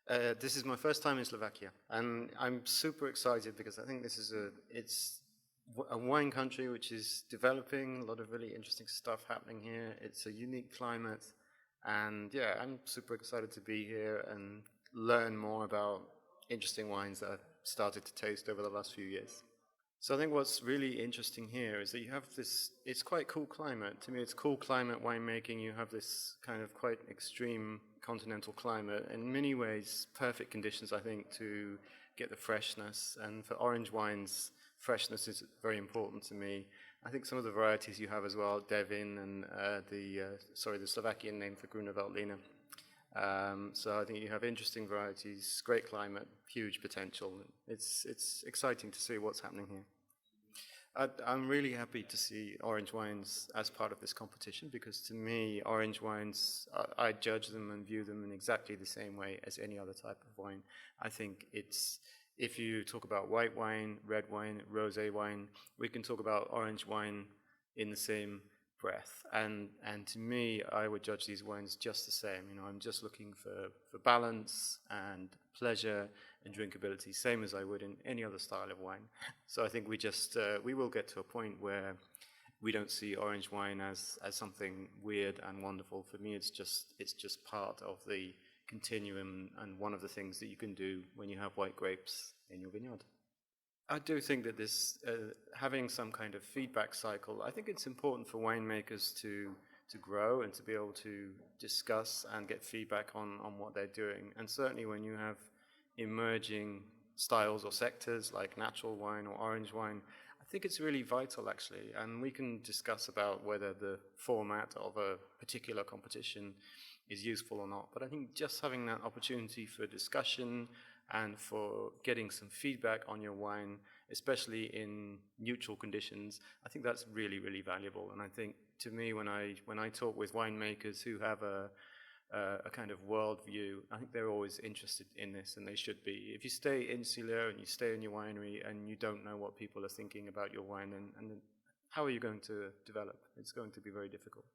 This is my first time in Slovakia, and I'm super excited because I think this is a wine country which is developing, a lot of really interesting stuff happening here. It's a unique climate, and yeah, I'm super excited to be here and learn more about interesting wines that I've started to taste over the last few years. So I think what's really interesting here is that you have this, it's quite cool climate. To me, it's cool climate winemaking. You have this kind of quite extreme continental climate. In many ways, perfect conditions, I think, to get the freshness. And for orange wines, freshness is very important to me. I think some of the varieties you have as well, Devin and the Slovakian name for Grüne Veltliner. So I think you have interesting varieties, great climate, huge potential. It's exciting to see what's happening here. I'm really happy to see orange wines as part of this competition because to me, orange wines, I judge them and view them in exactly the same way as any other type of wine. I think if you talk about white wine, red wine, rosé wine, we can talk about orange wine in the same breath. And to me, I would judge these wines just the same. You know, I'm just looking for balance and pleasure and drinkability, same as I would in any other style of wine. So I think we will get to a point where we don't see orange wine as something weird and wonderful. For me, it's just part of the continuum and one of the things that you can do when you have white grapes in your vineyard. I do think that this, having some kind of feedback cycle, I think it's important for winemakers to grow and to be able to discuss and get feedback on what they're doing. And certainly when you have emerging styles or sectors like natural wine or orange wine, I think it's really vital actually. And we can discuss about whether the format of a particular competition is useful or not. But I think just having that opportunity for discussion and for getting some feedback on your wine, especially in neutral conditions, I think that's really, really valuable. And I think, to me, when I talk with winemakers who have a kind of world view, I think they're always interested in this, and they should be. If you stay insular and you stay in your winery and you don't know what people are thinking about your wine, and how are you going to develop? It's going to be very difficult.